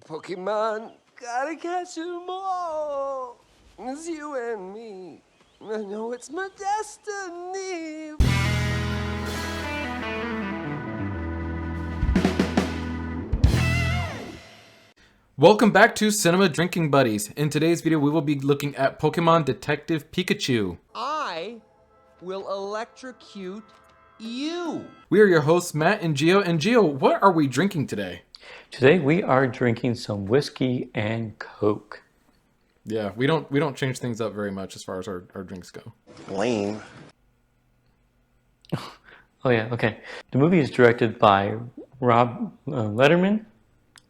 Pokemon, gotta catch 'em all. It's you and me. I know it's my destiny. Welcome back to Cinema Drinking Buddies. In today's video, we will be looking at Pokemon Detective Pikachu. I will electrocute you. We are your hosts, Matt and Gio. And Gio, what are we drinking today? Today we are drinking some whiskey and Coke. Yeah, we don't change things up very much as far as our drinks go. Lame. Oh yeah, okay. The movie is directed by Rob Letterman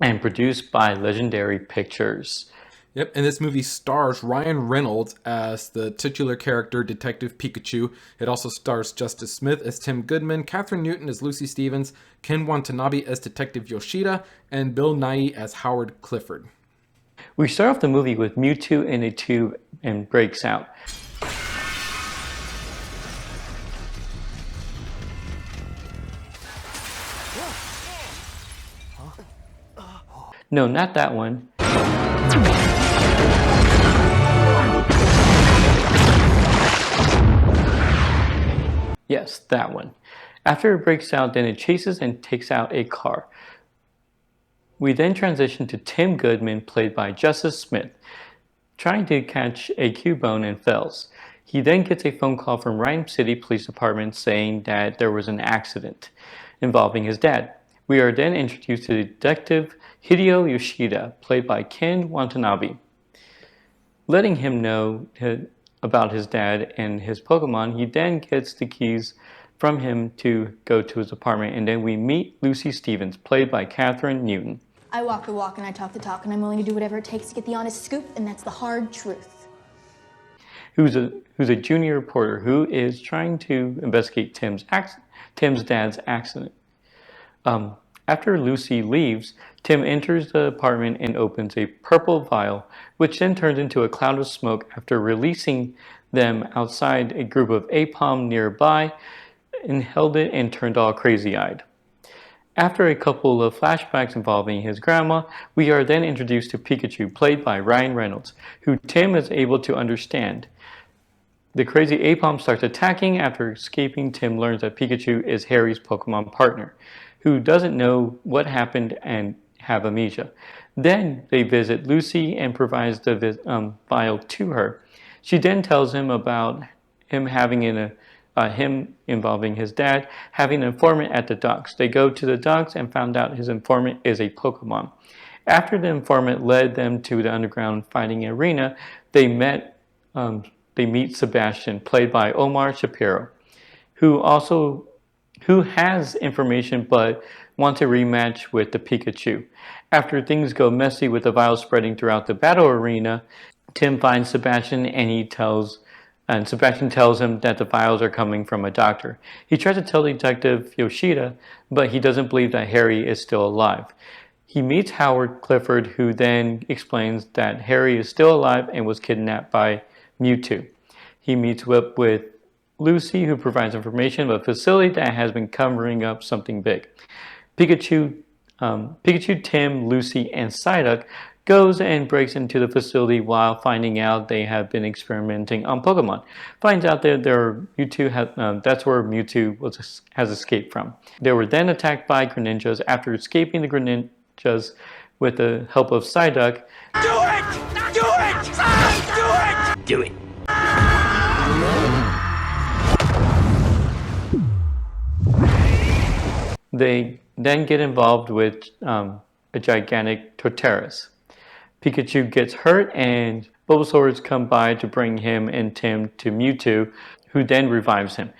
and produced by Legendary Pictures. Yep, and this movie stars Ryan Reynolds as the titular character, Detective Pikachu. It also stars Justice Smith as Tim Goodman, Catherine Newton as Lucy Stevens, Ken Watanabe as Detective Yoshida, and Bill Nighy as Howard Clifford. We start off the movie with Mewtwo in a tube and breaks out. No, not that one. Yes, that one. After it breaks out, then it chases and takes out a car. We then transition to Tim Goodman, played by Justice Smith, trying to catch a Cubone and fails. He then gets a phone call from Rhyme City Police Department saying that there was an accident involving his dad. We are then introduced to Detective Hideo Yoshida, played by Ken Watanabe. Letting him know about his dad and his Pokemon, he then gets the keys from him to go to his apartment, and then we meet Lucy Stevens, played by Catherine Newton. I walk the walk and I talk the talk, and I'm willing to do whatever it takes to get the honest scoop, and that's the hard truth. Who's a junior reporter who is trying to investigate Tim's dad's accident. After Lucy leaves, Tim enters the apartment and opens a purple vial, which then turns into a cloud of smoke after releasing them outside. A group of Apom nearby inhaled it and turned all crazy-eyed. After a couple of flashbacks involving his grandma, we are then introduced to Pikachu, played by Ryan Reynolds, who Tim is able to understand. The crazy Apom starts attacking. After escaping, Tim learns that Pikachu is Harry's Pokemon partner, who doesn't know what happened and have amnesia. Then they visit Lucy and provides the vial to her. She then tells him about him having him involving his dad, having an informant at the docks. They go to the docks and found out his informant is a Pokemon. After the informant led them to the underground fighting arena, they meet Sebastian, played by Omar Shapiro, who has information but wants a rematch with the Pikachu. After things go messy with the vial spreading throughout the battle arena, Tim finds Sebastian and Sebastian tells him that the vials are coming from a doctor. He tries to tell Detective Yoshida, but he doesn't believe that Harry is still alive. He meets Howard Clifford, who then explains that Harry is still alive and was kidnapped by Mewtwo. He meets up with Lucy, who provides information about a facility that has been covering up something big. Pikachu, Tim, Lucy, and Psyduck goes and breaks into the facility while finding out they have been experimenting on Pokemon. Finds out that that's where Mewtwo has escaped from. They were then attacked by Greninjas. After escaping the Greninjas with the help of Psyduck, Do it! Do it! Do it! they then get involved with a gigantic Torterra. Pikachu gets hurt and Bulbasaurs come by to bring him and Tim to Mewtwo, who then revives him.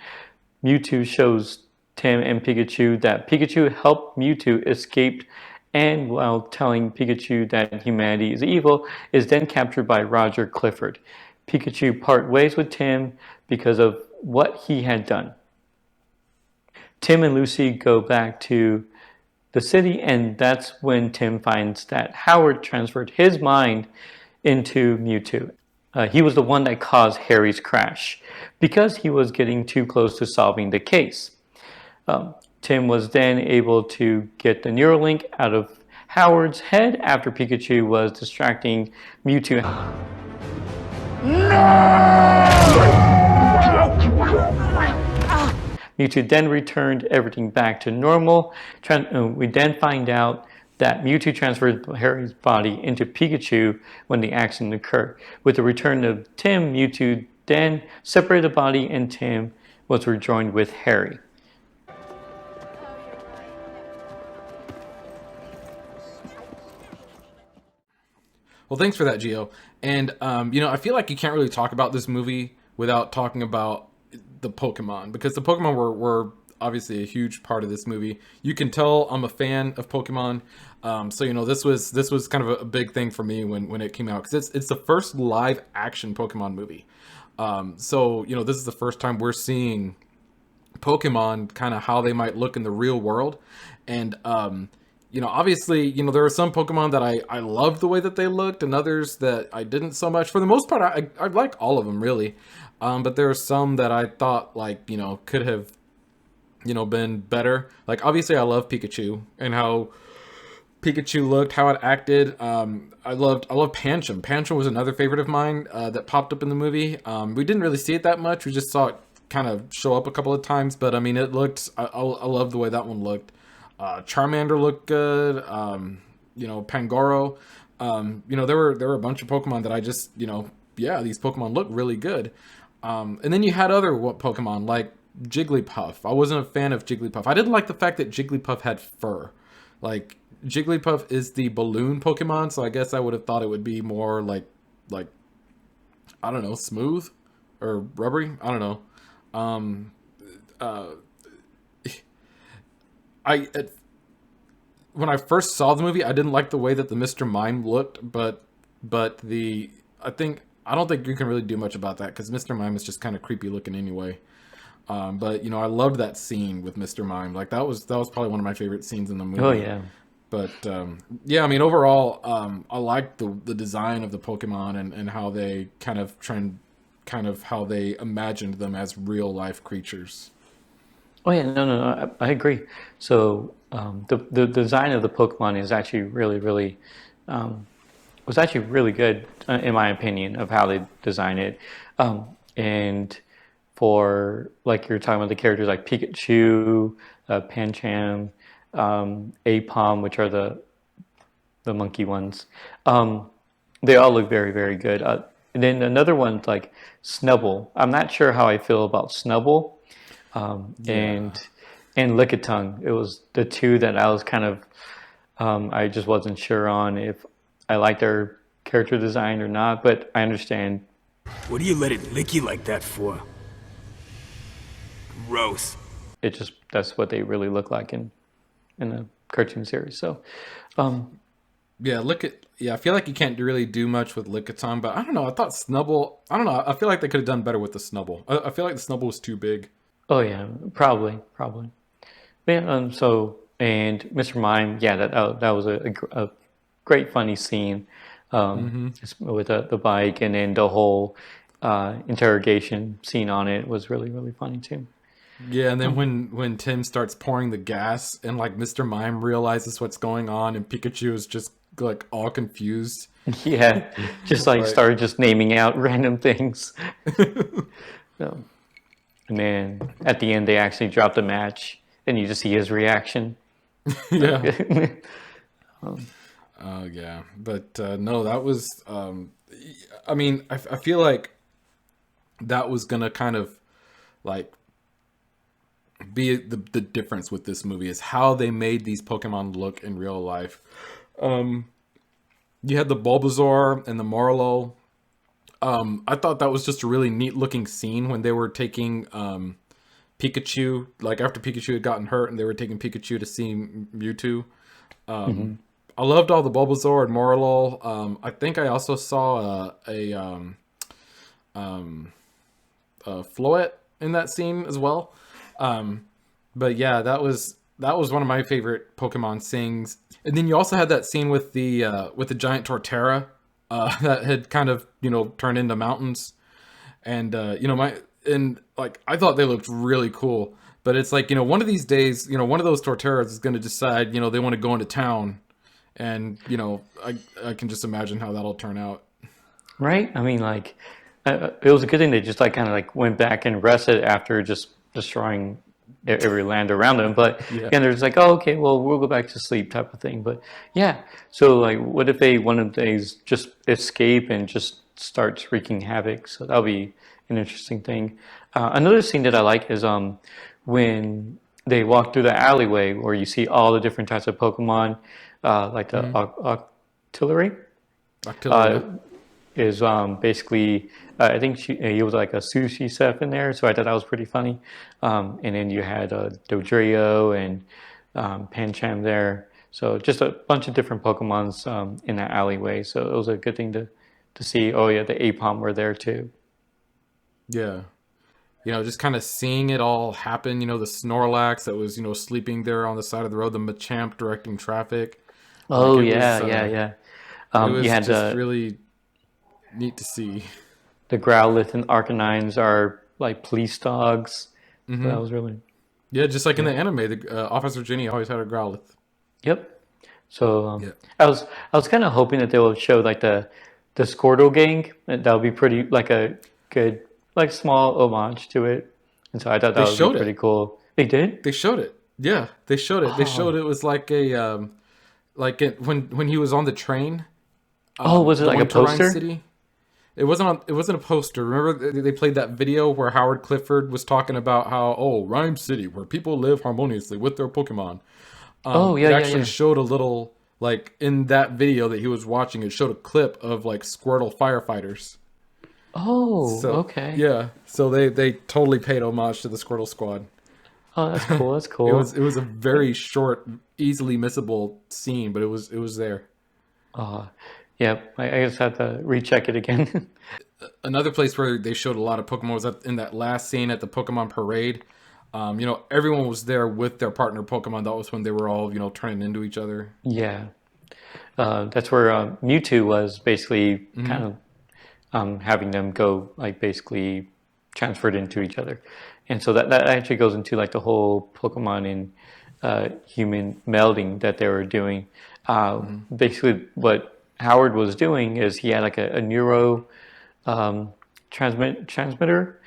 Mewtwo shows Tim and Pikachu that Pikachu helped Mewtwo escape, and while telling Pikachu that humanity is evil, is then captured by Roger Clifford. Pikachu part ways with Tim because of what he had done. Tim and Lucy go back to the city, and that's when Tim finds that Howard transferred his mind into Mewtwo. He was the one that caused Harry's crash because he was getting too close to solving the case. Tim was then able to get the Neuralink out of Howard's head after Pikachu was distracting Mewtwo. Mewtwo then returned everything back to normal. We then find out that Mewtwo transferred Harry's body into Pikachu when the accident occurred. With the return of Tim, Mewtwo then separated the body and Tim was rejoined with Harry. Well, thanks for that, Gio. And, I feel like you can't really talk about this movie without talking about the Pokemon, because the Pokemon were obviously a huge part of this movie. You can tell I'm a fan of Pokemon. So, this was kind of a big thing for me when it came out, because it's the first live action Pokemon movie. So, this is the first time we're seeing Pokemon kind of how they might look in the real world. And, obviously, there are some Pokemon that I loved the way that they looked, and others that I didn't so much. For the most part, I like all of them, really. But there are some that I thought, could have, been better. Like, obviously, I love Pikachu and how Pikachu looked, how it acted. I love Pancham. Pancham was another favorite of mine that popped up in the movie. We didn't really see it that much. We just saw it kind of show up a couple of times. But, it looked... I love the way that one looked. Charmander looked good. Pangoro. There were a bunch of Pokemon that I just, these Pokemon look really good. And then you had other Pokemon like Jigglypuff. I wasn't a fan of Jigglypuff. I didn't like the fact that Jigglypuff had fur. Like, Jigglypuff is the balloon Pokemon, so I guess I would have thought it would be more like I don't know, smooth or rubbery. I don't know. When I first saw the movie, I didn't like the way that the Mr. Mime looked, but I don't think you can really do much about that, because Mr. Mime is just kind of creepy looking anyway. But I loved that scene with Mr. Mime. Like, that was probably one of my favorite scenes in the movie. Oh yeah. But overall, I liked the design of the Pokemon and how they kind of how they imagined them as real life creatures. Oh yeah, no, I agree. So the design of the Pokemon is actually really was actually really good in my opinion of how they design it. And for, like, you're talking about the characters like Pikachu, Pancham, Apom, which are the monkey ones. They all look very good. And then another one like Snubble. I'm not sure how I feel about Snubble. And Lickitung. It was the two that I was kind of I just wasn't sure on if I liked their character design or not, but I understand. What do you let it lick you like that for? Gross. It just, that's what they really look like in the cartoon series. So I feel like you can't really do much with Lickitung, but I don't know. I thought Snubble, I don't know. I feel like they could have done better with the Snubble. I feel like the Snubble was too big. Oh yeah, probably. Yeah, so, and Mr. Mime, yeah, that was a great funny scene with the bike, and then the whole interrogation scene on it was really funny too. Yeah, and then when Tim starts pouring the gas and like Mr. Mime realizes what's going on and Pikachu is just like all confused. Yeah, just like started just naming out random things. So, and then at the end they actually dropped a match and you just see his reaction. Yeah. Yeah, but no, that was I feel like that was gonna kind of like be the difference with this movie is how they made these Pokemon look in real life. You had the Bulbasaur and the Marlowe. I thought that was just a really neat looking scene when they were taking Pikachu, like after Pikachu had gotten hurt and they were taking Pikachu to see Mewtwo. I loved all the Bulbasaur and Marlowe. I think I also saw a Floette in that scene as well. But yeah, that was one of my favorite Pokemon scenes. And then you also had that scene with the giant Torterra that had kind of turned into mountains, and I thought they looked really cool. But it's like one of these days one of those Torterras is going to decide they want to go into town And I can just imagine how that'll turn out. Right? I mean, like, it was a good thing they just like kind of like went back and rested after just destroying every land around them. But Yeah. again, there's like, oh, okay, well, we'll go back to sleep type of thing. But yeah, so like, what if one of these just escape and just starts wreaking havoc? So that'll be an interesting thing. Another scene that I like is when they walk through the alleyway where you see all the different types of Pokemon, like the Octillery. Octillery, yeah. Is basically I think he was like a sushi chef in there, so I thought that was pretty funny. And then you had Dodrio and Pancham there, so just a bunch of different Pokemons in that alleyway. So it was a good thing to see. Oh yeah, the Apom were there too. Yeah. Just kind of seeing it all happen, the Snorlax that was, sleeping there on the side of the road, the Machamp directing traffic. Oh Like, yeah. It was You had just really neat to see. the Growlithe and Arcanines are like police dogs. So that was really Yeah, just like in the anime, the Officer Ginny always had a Growlithe. Yep. So Yeah. I was kind of hoping that they would show like the Squirtle gang. And that would be pretty like a good like small homage to it. And so I thought that would be pretty cool. They did? They showed it. Yeah, they showed it. They showed it was like a when he was on the train. Was it like a one to Rhyme poster? City. It wasn't a poster. Remember they played that video where Howard Clifford was talking about how Rhyme City where people live harmoniously with their Pokemon. It actually showed a little like in that video that he was watching. It showed a clip of like Squirtle firefighters. Oh, So, okay. Yeah, so they totally paid homage to the Squirtle Squad. Oh, that's cool. That's cool. It was a very short, easily missable scene, but it was there. Yeah, I just had to recheck it again. Another place where they showed a lot of Pokemon was in that last scene at the Pokemon Parade. Everyone was there with their partner Pokemon. That was when they were all, turning into each other. Yeah. That's where Mewtwo was basically kind of having them go like basically transferred into each other. And so that actually goes into like the whole Pokemon and human melding that they were doing. Basically what Howard was doing is he had like a neuro transmitter.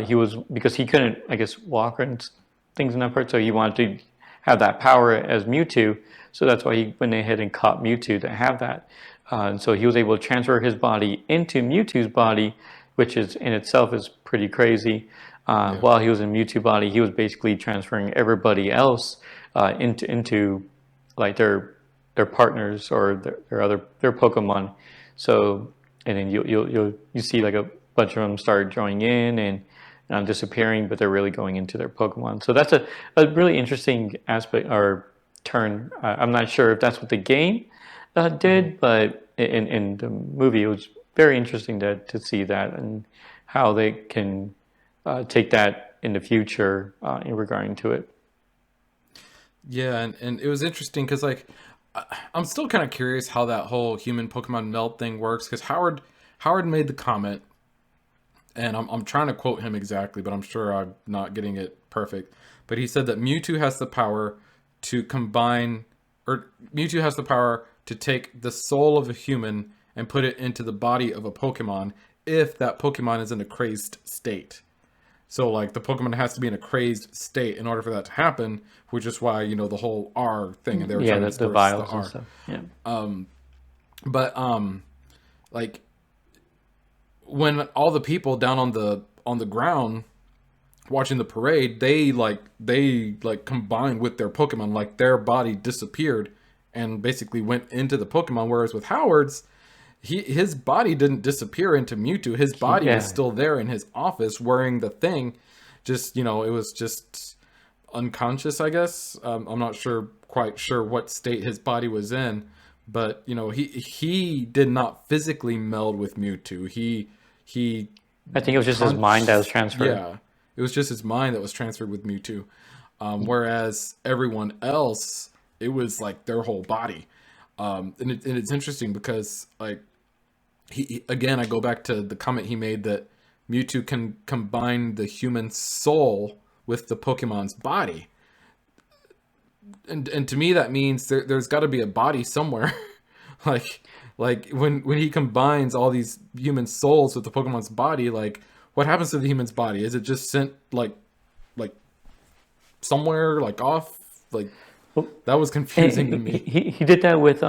He was because he couldn't, I guess, walk and things in that part, so he wanted to have that power as Mewtwo. So that's why he went ahead and caught Mewtwo to have that. And so he was able to transfer his body into Mewtwo's body, which is in itself is pretty crazy. While he was in Mewtwo body, he was basically transferring everybody else into like their partners or their Pokemon. So and then you see like a bunch of them start joining in and disappearing, but they're really going into their Pokemon. So that's a really interesting aspect or turn. I'm not sure if that's what the game did, but in the movie it was very interesting to see that and how they can take that in the future in regarding to it. Yeah, and it was interesting because like I'm still kind of curious how that whole human Pokemon meld thing works because Howard made the comment, and I'm trying to quote him exactly, but I'm sure I'm not getting it perfect. But he said that Mewtwo has the power to combine, or Mewtwo has the power to take the soul of a human and put it into the body of a Pokemon if that Pokemon is in a crazed state. So, like, the Pokemon has to be in a crazed state in order for that to happen, which is why, the whole R thing, and they were trying to the disperse vials the R. and stuff. Yeah. But, like, when all the people down on the ground watching the parade, they combined with their Pokemon, like, their body disappeared and basically went into the Pokemon, whereas with Howard's, his body didn't disappear into Mewtwo. His body was still there in his office wearing the thing. Just, it was just unconscious, I guess. I'm not quite sure what state his body was in. But, he did not physically meld with Mewtwo. I think it was just his mind that was transferred. Yeah, it was just his mind that was transferred with Mewtwo. Whereas everyone else, it was like their whole body. And it's interesting because, like, again, I go back to the comment he made that Mewtwo can combine the human soul with the Pokemon's body. and to me that means there's got to be a body somewhere. like when he combines all these human souls with the Pokemon's body, like what happens to the human's body? Is it just sent like somewhere like off? Like that was confusing to me. He did that with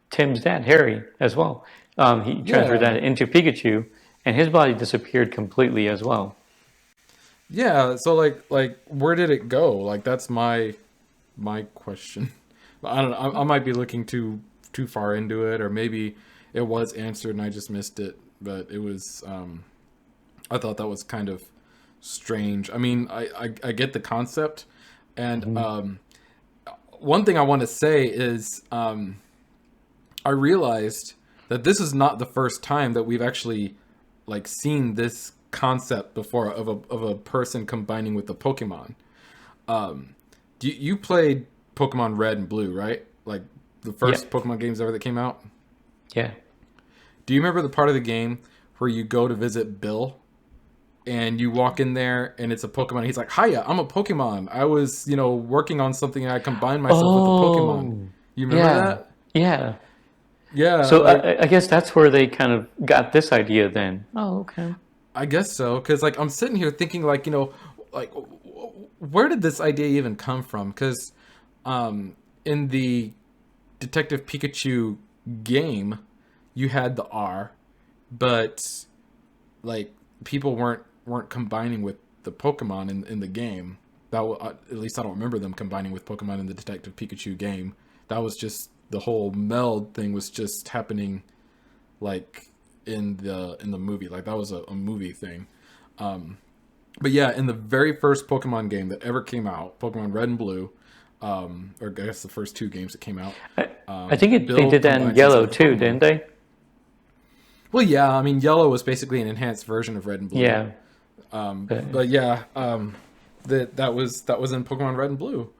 Tim's dad, Harry, as well. He transferred that into Pikachu, and his body disappeared completely as well. Yeah, so like where did it go? Like that's my question. I don't know. I might be looking too far into it, or maybe it was answered and I just missed it. But it was I thought that was kind of strange. I mean, I get the concept, and one thing I want to say is I realized that this is not the first time that we've actually like seen this concept before of a person combining with the Pokemon. You played Pokemon Red and Blue, right? Like the first Pokemon games ever that came out? Yeah. Do you remember the part of the game where you go to visit Bill and you walk in there and it's a Pokemon? He's like, "Hiya, I'm a Pokemon. I was, working on something and I combined myself with the Pokemon." You remember that? Yeah. Yeah. So I guess that's where they kind of got this idea then. Oh, okay. I guess so, because like I'm sitting here thinking like, like where did this idea even come from? Because in the Detective Pikachu game, you had the R, but like people weren't combining with the Pokemon in the game. At least I don't remember them combining with Pokemon in the Detective Pikachu game. That was just the whole meld thing was just happening like in the movie. Like that was a movie thing. But yeah, in the very first Pokemon game that ever came out, Pokemon Red and Blue, or I guess the first two games that came out. I think they did that in Yellow too, didn't they? Well, yeah. I mean, Yellow was basically an enhanced version of Red and Blue. Yeah. But yeah, that was in Pokemon Red and Blue.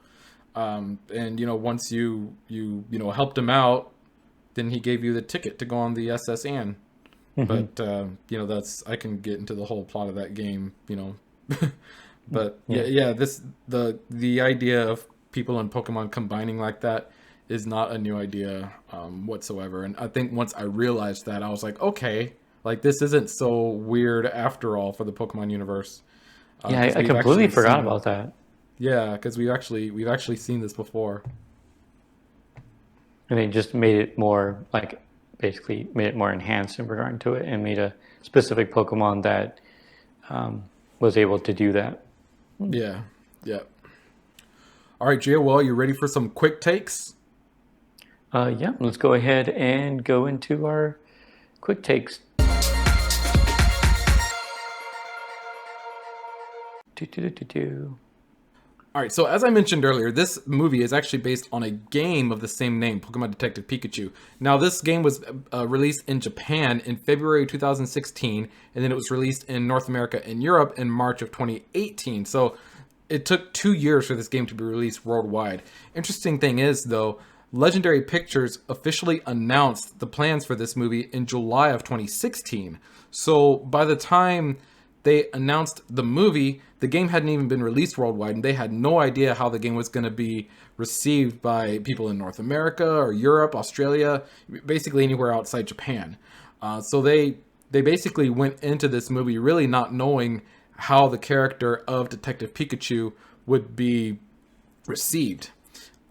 And once you helped him out, then he gave you the ticket to go on the SS Anne. But that's I can get into the whole plot of that game, But yeah, the idea of people in Pokemon combining like that is not a new idea whatsoever. And I think once I realized that, I was like, okay, like this isn't so weird after all for the Pokemon universe. Yeah, I completely forgot about that. Yeah, because we've actually seen this before. And they just made it more basically made it more enhanced in regard to it, and made a specific Pokemon that was able to do that. Yeah. All right, Gio. Well, you ready for some quick takes? Yeah. Let's go ahead and go into our quick takes. All right, so as I mentioned earlier, this movie is actually based on a game of the same name, Pokemon Detective Pikachu. Now, this game was released in Japan in February 2016, and then it was released in North America and Europe in March of 2018. So it took 2 years for this game to be released worldwide. Interesting thing is, though, Legendary Pictures officially announced the plans for this movie in July of 2016. So by the time they announced the movie, the game hadn't even been released worldwide, and they had no idea how the game was going to be received by people in North America or Europe, Australia, basically anywhere outside Japan. So they basically went into this movie really not knowing how the character of Detective Pikachu would be received.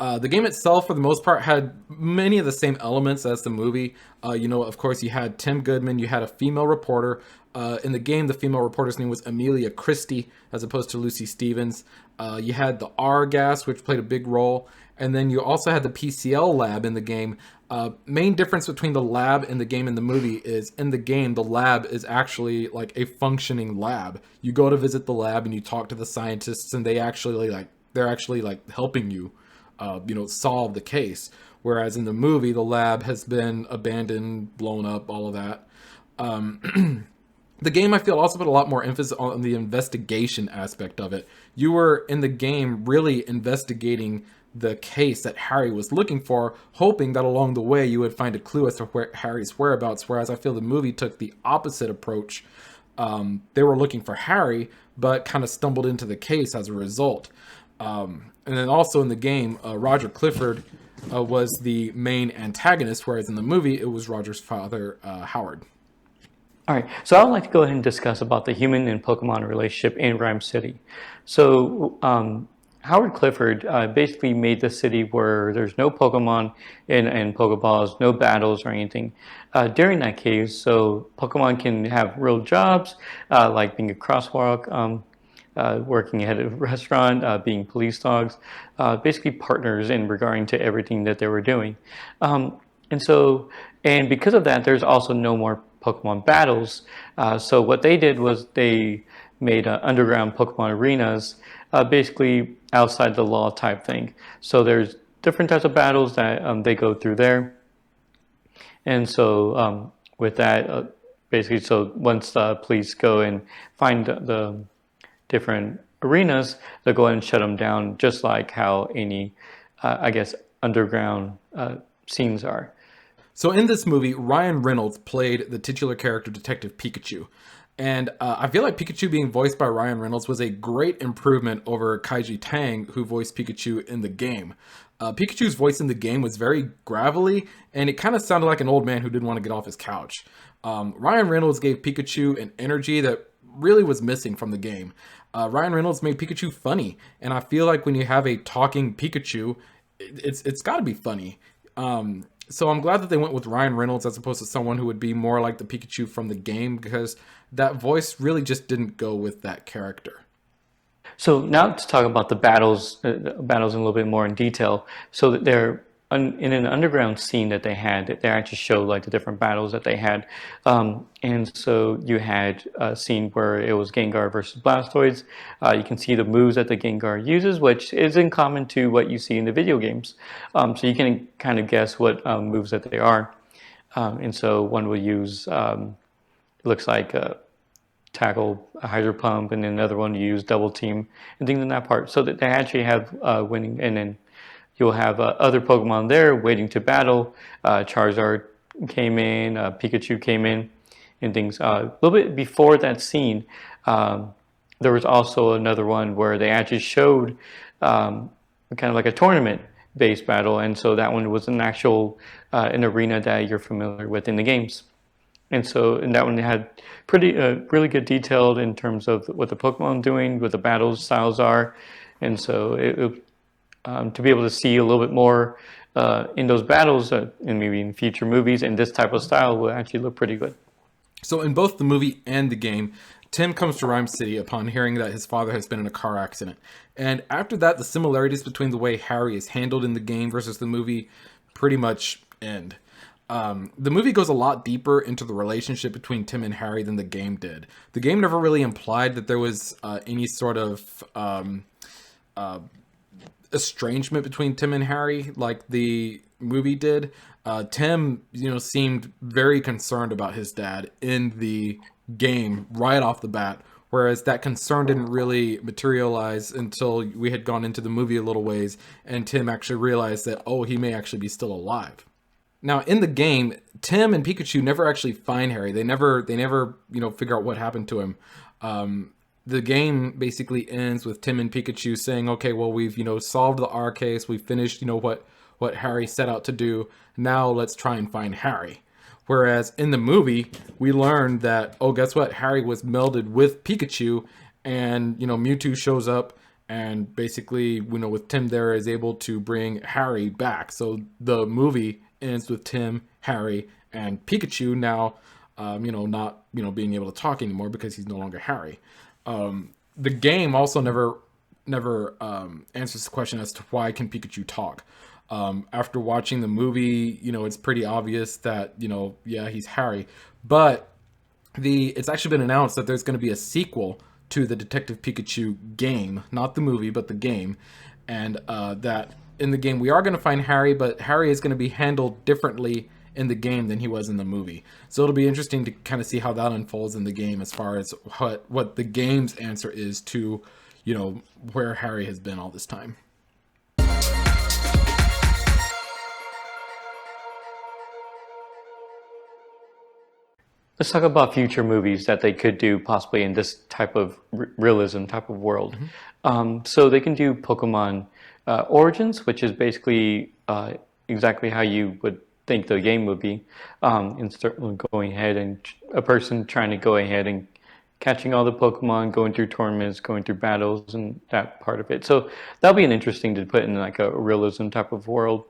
The game itself, for the most part, had many of the same elements as the movie. Of course, you had Tim Goodman, you had a female reporter. In the game, the female reporter's name was Amelia Christie, as opposed to Lucy Stevens. You had the R gas, which played a big role. And then you also had the PCL lab in the game. Main difference between the lab in the game and the movie is in the game, the lab is actually like a functioning lab. You go to visit the lab and you talk to the scientists, and they're actually helping you solve the case. Whereas in the movie, the lab has been abandoned, blown up, all of that. The game, I feel, also put a lot more emphasis on the investigation aspect of it. You were, in the game, really investigating the case that Harry was looking for, hoping that along the way you would find a clue as to where Harry's whereabouts, whereas I feel the movie took the opposite approach. They were looking for Harry, but kind of stumbled into the case as a result. And then also in the game, Roger Clifford was the main antagonist, whereas in the movie, it was Roger's father, Howard. All right, so I would like to go ahead and discuss about the human and Pokemon relationship in Rhyme City. So Howard Clifford basically made the city where there's no Pokemon and Pokeballs, no battles or anything. During that case, so Pokemon can have real jobs, like being a crosswalk, working at a restaurant, being police dogs, basically partners in regarding to everything that they were doing. And because of that, there's also no more Pokemon battles. So what they did was they made underground Pokemon arenas, basically outside the law type thing. So there's different types of battles that they go through there. And so with that, basically, so once the police go and find the different arenas, they'll go ahead and shut them down, just like how any, I guess, underground scenes are. So in this movie, Ryan Reynolds played the titular character Detective Pikachu. And I feel like Pikachu being voiced by Ryan Reynolds was a great improvement over Kaiji Tang, who voiced Pikachu in the game. Pikachu's voice in the game was very gravelly, and it kind of sounded like an old man who didn't want to get off his couch. Ryan Reynolds gave Pikachu an energy that really was missing from the game. Ryan Reynolds made Pikachu funny, and I feel like when you have a talking Pikachu, it's got to be funny. So I'm glad that they went with Ryan Reynolds as opposed to someone who would be more like the Pikachu from the game, because that voice really just didn't go with that character. So now to talk about the battles in a little bit more in detail. So that they're in an underground scene that they had, they actually showed like the different battles that they had. And so you had a scene where it was Gengar versus Blastoise. You can see the moves that the Gengar uses, which is in common to what you see in the video games. So you can kind of guess what moves that they are. And so one will use, it looks like tackle, a Hydro Pump, and then another one use Double Team, and things in that part. So that they actually have winning, and then you'll have other Pokemon there waiting to battle. Charizard came in, Pikachu came in, and things. A little bit before that scene, there was also another one where they actually showed kind of like a tournament-based battle, and so that one was an actual an arena that you're familiar with in the games. And that one had really good detailed in terms of what the Pokemon doing, what the battle styles are, and so to be able to see a little bit more in those battles, and maybe in future movies, and this type of style will actually look pretty good. So in both the movie and the game, Tim comes to Rhyme City upon hearing that his father has been in a car accident. And after that, the similarities between the way Harry is handled in the game versus the movie pretty much end. The movie goes a lot deeper into the relationship between Tim and Harry than the game did. The game never really implied that there was any sort of estrangement between Tim and Harry like the movie did. Tim, seemed very concerned about his dad in the game right off the bat, whereas that concern didn't really materialize until we had gone into the movie a little ways, and Tim actually realized that, he may actually be still alive. Now, in the game, Tim and Pikachu never actually find Harry. They never, figure out what happened to him. The game basically ends with Tim and Pikachu saying, okay, well, we've, solved the R case. We've finished, what Harry set out to do. Now let's try and find Harry. Whereas in the movie, we learned that, guess what? Harry was melded with Pikachu, and, Mewtwo shows up, and basically, with Tim there, is able to bring Harry back. So the movie ends with Tim, Harry, and Pikachu now, not, being able to talk anymore because he's no longer Harry. The game also never answers the question as to why can Pikachu talk. After watching the movie, it's pretty obvious that, he's Harry. But it's actually been announced that there's going to be a sequel to the Detective Pikachu game, not the movie, but the game. And that in the game we are going to find Harry, but Harry is going to be handled differently in the game than he was in the movie. So it'll be interesting to kind of see how that unfolds in the game as far as what the game's answer is to, where Harry has been all this time. Let's talk about future movies that they could do possibly in this type of realism type of world. Mm-hmm. So they can do Pokemon Origins, which is basically exactly how you would think the game would be, instead of going ahead and a person trying to go ahead and catching all the Pokemon, going through tournaments, going through battles, and that part of it. So that'll be an interesting to put in like a realism type of world.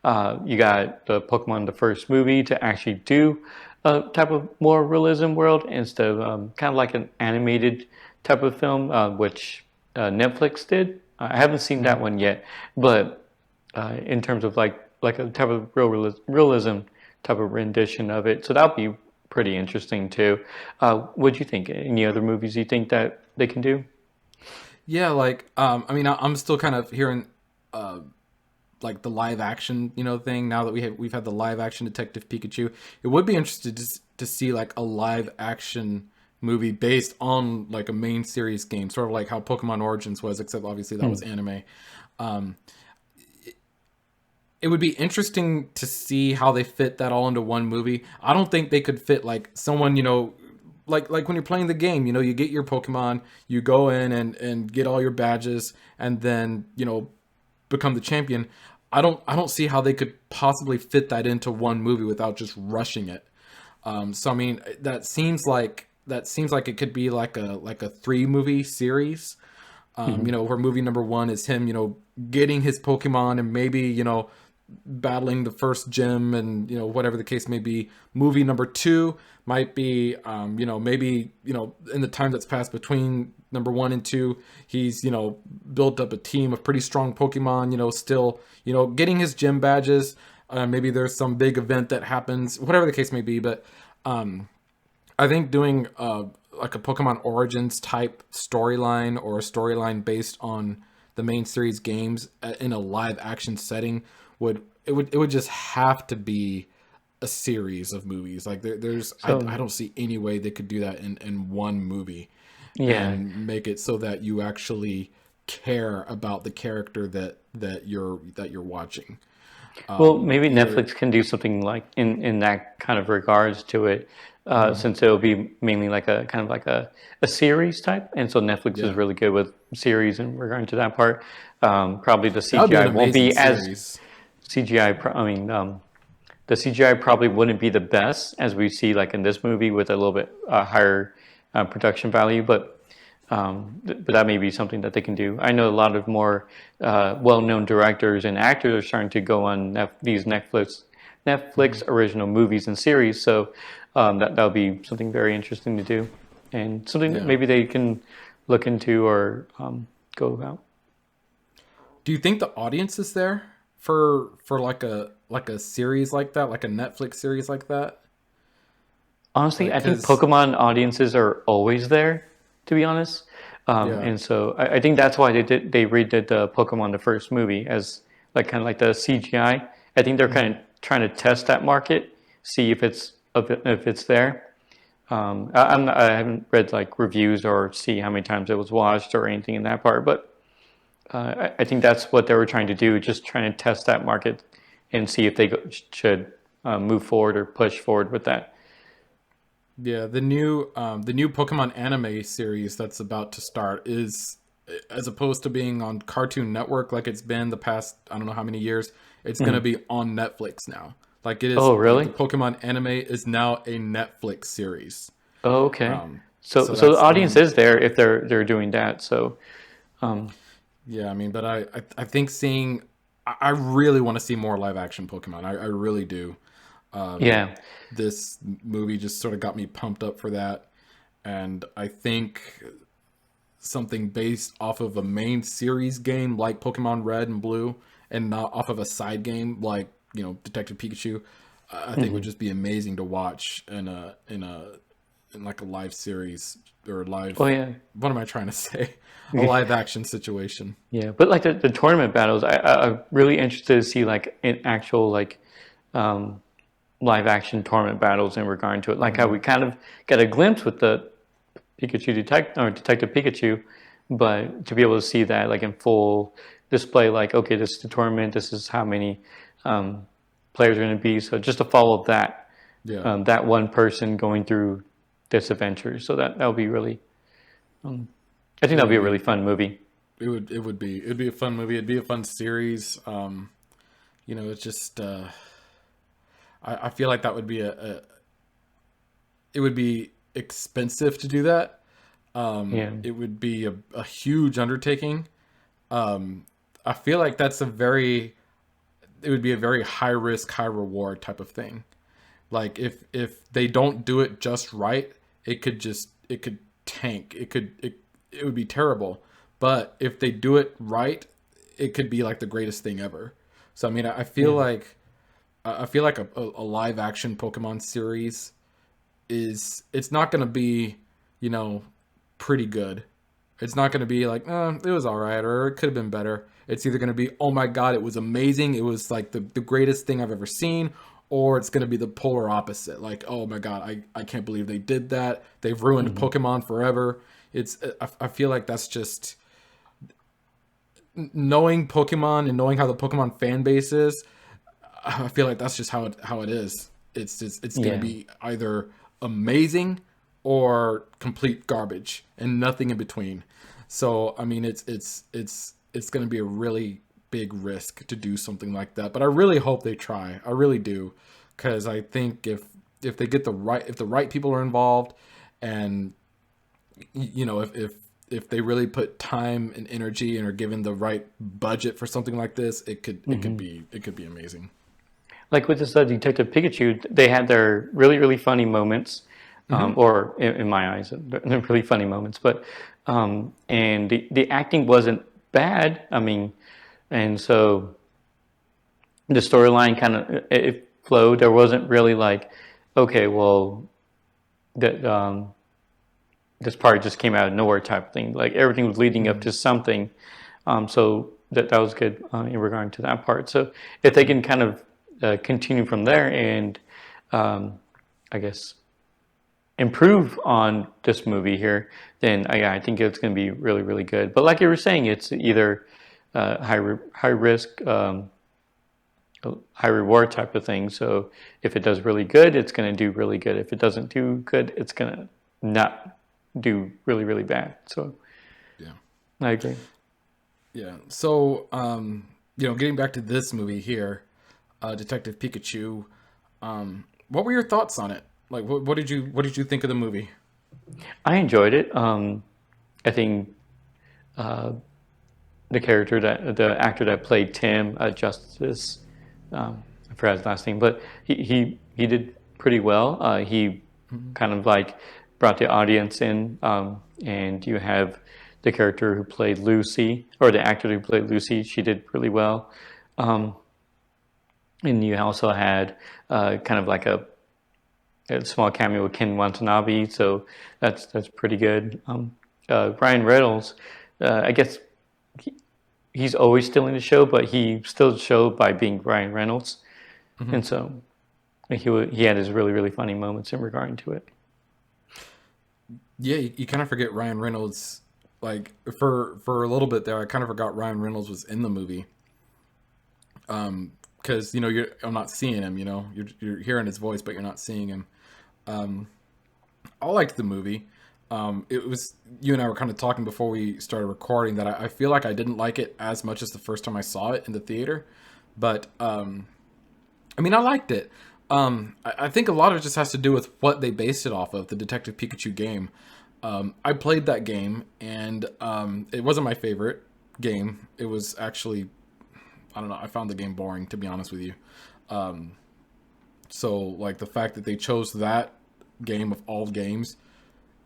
You got the Pokemon the first movie to actually do a type of more realism world instead of kind of like an animated type of film, which Netflix did. I haven't seen that one yet, but in terms of like a type of realism type of rendition of it, so that'll be pretty interesting too. What do you think? Any other movies you think that they can do? Yeah, like I mean, I'm still kind of hearing like the live action, thing. Now that we've had the live action Detective Pikachu, it would be interesting to see like a live action movie based on like a main series game, sort of like how Pokemon Origins was, except obviously that was anime. It would be interesting to see how they fit that all into one movie. I don't think they could fit like someone, like when you're playing the game, you get your Pokemon, you go in and get all your badges, and then become the champion. I don't see how they could possibly fit that into one movie without just rushing it. So I mean, that seems like it could be like a 3-movie series. Where movie number 1 is him, getting his Pokemon and maybe, battling the first gym and, whatever the case may be. Movie number 2 might be, maybe, in the time that's passed between number 1 and 2, he's, built up a team of pretty strong Pokemon, still, getting his gym badges. Maybe there's some big event that happens, whatever the case may be. But I think doing like a Pokemon Origins type storyline, or a storyline based on the main series games in a live action setting would just have to be a series of movies. Like I don't see any way they could do that in one movie. Yeah. And make it so that you actually care about the character that you're watching. Well, maybe Netflix can do something like in that kind of regards to it, since it'll be mainly like a kind of like a series type, and so Netflix is really good with series in regard to that part. Probably the CGI won't be as CGI. I mean, the CGI probably wouldn't be the best as we see like in this movie with a little bit higher production value, but that may be something that they can do. I know a lot of more well-known directors and actors are starting to go on these Netflix original movies and series, so that'll be something very interesting to do, and something that maybe they can look into or go about. Do you think the audience is there for like a series like that, like a Netflix series like that? Honestly, I think Pokemon audiences are always there, to be honest. And so I think that's why they redid the Pokemon the first movie as like kind of like the CGI. I think they're kind of trying to test that market, see if it's there. I haven't read like reviews or see how many times it was watched or anything in that part, but I think that's what they were trying to do, just trying to test that market and see if they should move forward or push forward with that. Yeah, the new Pokemon anime series that's about to start is, as opposed to being on Cartoon Network like it's been the past I don't know how many years, it's going to be on Netflix now. Like it is. Oh, really? The Pokemon anime is now a Netflix series. Oh, okay. So the audience is there if they're doing that. So, yeah, I mean, but I think I really want to see more live action Pokemon. I really do. This movie just sort of got me pumped up for that, and I think something based off of a main series game like Pokemon Red and Blue, and not off of a side game like Detective Pikachu, I think would just be amazing to watch in like a live series or live. Oh yeah. What am I trying to say? A live action situation. Yeah, but like the tournament battles, I'm really interested to see like an actual like live action tournament battles in regard to it, like how we kind of get a glimpse with the Detective Pikachu, but to be able to see that like in full display, like okay, this is the tournament, this is how many players are going to be, so just to follow that that one person going through this adventure, so that would be really I think that'll be a really fun movie. it'd be a fun movie. It'd be a fun series. It's just I feel like that would be it would be expensive to do that. Yeah. It would be a huge undertaking. I feel like it would be a very high risk, high reward type of thing. Like if they don't do it just right, it could tank. It would be terrible. But if they do it right, it could be like the greatest thing ever. So I mean, I feel like a live action Pokemon series it's not going to be, pretty good. It's not going to be like, it was all right, or it could have been better. It's either going to be, oh my God, it was amazing. It was like the greatest thing I've ever seen. Or it's going to be the polar opposite. Like, oh my God, I can't believe they did that. They've ruined Pokemon forever. I feel like that's just knowing Pokemon and knowing how the Pokemon fan base is. I feel like that's just how it is. It's going to be either amazing or complete garbage and nothing in between. So I mean, it's going to be a really big risk to do something like that. But I really hope they try. I really do, because I think if they get if the right people are involved, and if they really put time and energy and are given the right budget for something like this, it could be amazing. Like with this Detective Pikachu, they had their really, really funny moments, or in my eyes, they're really funny moments. But and the acting wasn't bad. I mean, and so the storyline kind of it flowed. There wasn't really like, okay, well, that this part just came out of nowhere type of thing. Like everything was leading up to something. So that was good in regard to that part. So if they can kind of continue from there and I guess improve on this movie here, then I think it's going to be really, really good. But like you were saying, it's either high risk, high reward type of thing. So if it does really good, it's going to do really good. If it doesn't do good, it's going to not do really, really bad. So yeah, I agree. Yeah. So getting back to this movie here, Detective Pikachu, what were your thoughts on it? Like, what did you think of the movie? I enjoyed it. I think the actor that played Tim, Justice, I forgot his last name, but he did pretty well. He kind of like brought the audience in, and you have the character who played Lucy, or the actor who played Lucy. She did really well. And you also had kind of like a small cameo with Ken Watanabe, so that's pretty good. Ryan Reynolds, I guess he's always stealing the show, but he stole the show by being Ryan Reynolds, and so he had his really, really funny moments in regarding to it. Yeah, you kind of forget Ryan Reynolds. Like for a little bit there, I kind of forgot Ryan Reynolds was in the movie. Because I'm not seeing him. You're hearing his voice, but you're not seeing him. I liked the movie. It was, you and I were kind of talking before we started recording that I feel like I didn't like it as much as the first time I saw it in the theater, but I liked it. I think a lot of it just has to do with what they based it off of, the Detective Pikachu game. I played that game, and it wasn't my favorite game. It was actually, I don't know, I found the game boring, to be honest with you. So like the fact that they chose that game of all games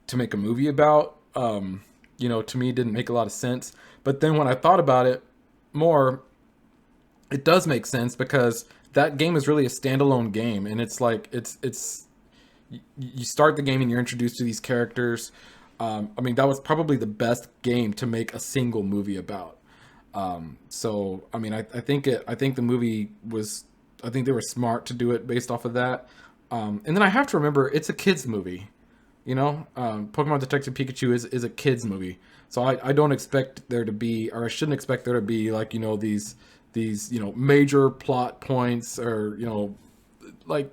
to make a movie about, to me didn't make a lot of sense. But then when I thought about it more, it does make sense, because that game is really a standalone game, and it's like it's you start the game and you're introduced to these characters. That was probably the best game to make a single movie about. So I think the movie was, I think they were smart to do it based off of that. And then I have to remember, it's a kids movie. Pokemon Detective Pikachu is a kids movie. So I don't expect there to be, or I shouldn't expect there to be like, these major plot points, or, I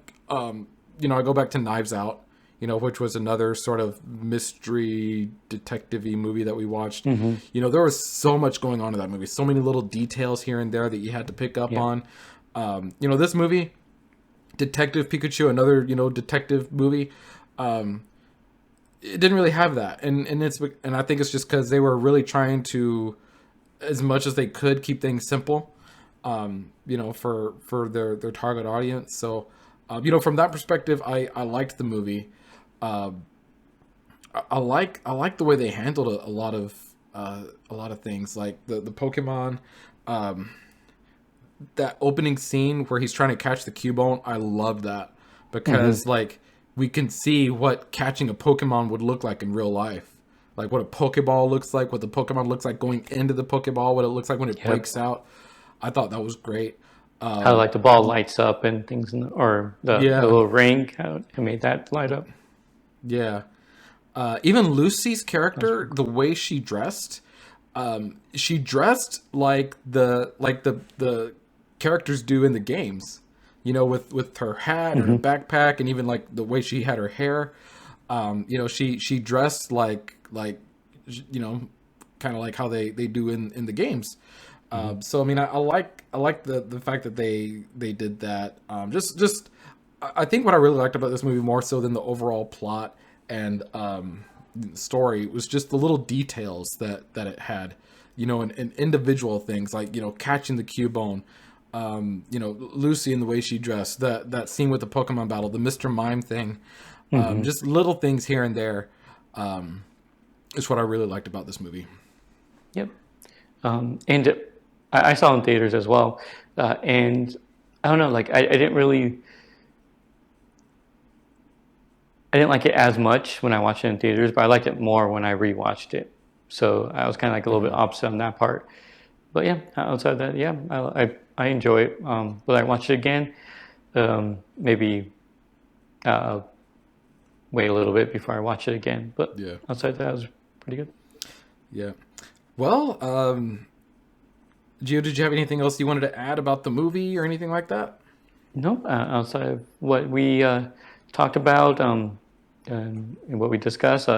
go back to Knives Out. which was another sort of mystery detective-y movie that we watched. There was so much going on in that movie, so many little details here and there that you had to pick up on. This movie, Detective Pikachu, another detective movie, it didn't really have that, and I think it's just because they were really trying to, as much as they could, keep things simple, for their target audience. So, from that perspective, I liked the movie. I like the way they handled a lot of things, like the Pokemon, that opening scene where he's trying to catch the Cubone. I love that because like we can see what catching a Pokemon would look like in real life, like what a Pokeball looks like, what the Pokemon looks like going into the Pokeball, what it looks like when it breaks out. I thought that was great. How like the ball lights up and things, or the little ring, how it made that light up. Yeah. Even Lucy's character, the way she dressed like the characters do in the games, with her hat and her backpack, and even like the way she had her hair. She dressed like kind of like how they do in the games. So I mean, I like the fact that they did that. I think what I really liked about this movie, more so than the overall plot and story, was just the little details that it had, and individual things like catching the Cubone, Lucy and the way she dressed, that scene with the Pokemon battle, the Mr. Mime thing, just little things here and there, is what I really liked about this movie. Yep. And I saw it in theaters as well, and I don't know, like I didn't like it as much when I watched it in theaters, but I liked it more when I rewatched it. So I was kind of like a little bit opposite on that part. But yeah, outside that, yeah, I enjoy it. Will I watch it again? Maybe wait a little bit before I watch it again. But outside that, it was pretty good. Yeah. Well, Gio, did you have anything else you wanted to add about the movie or anything like that? No, outside of what we talked about and what we discussed,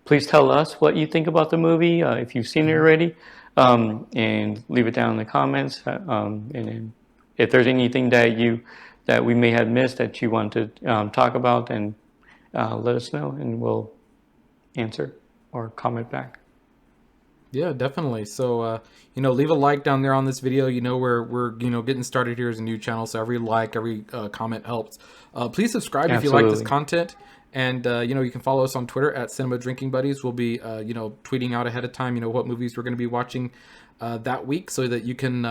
please tell us what you think about the movie, if you've seen it already, and leave it down in the comments. And if there's anything that we may have missed that you want to talk about, then let us know, and we'll answer or comment back. Yeah, definitely. So, leave a like down there on this video. We're getting started here as a new channel, so every like, every comment helps. Please subscribe if you like this content, and you can follow us on Twitter at Cinema Drinking Buddies. We'll be tweeting out ahead of time what movies we're going to be watching that week, so that you can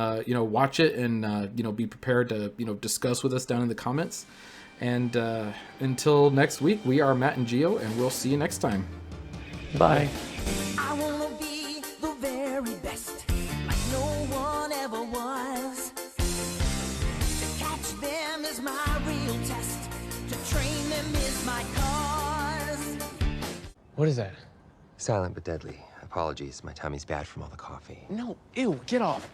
watch it and be prepared to discuss with us down in the comments. And until next week, we are Matt and Gio, and we'll see you next time. Bye. I wanna be the very best, like no one ever was. To catch them is my real test. To train them is my cause. What is that? Silent but deadly. Apologies, my tummy's bad from all the coffee. No, ew, get off.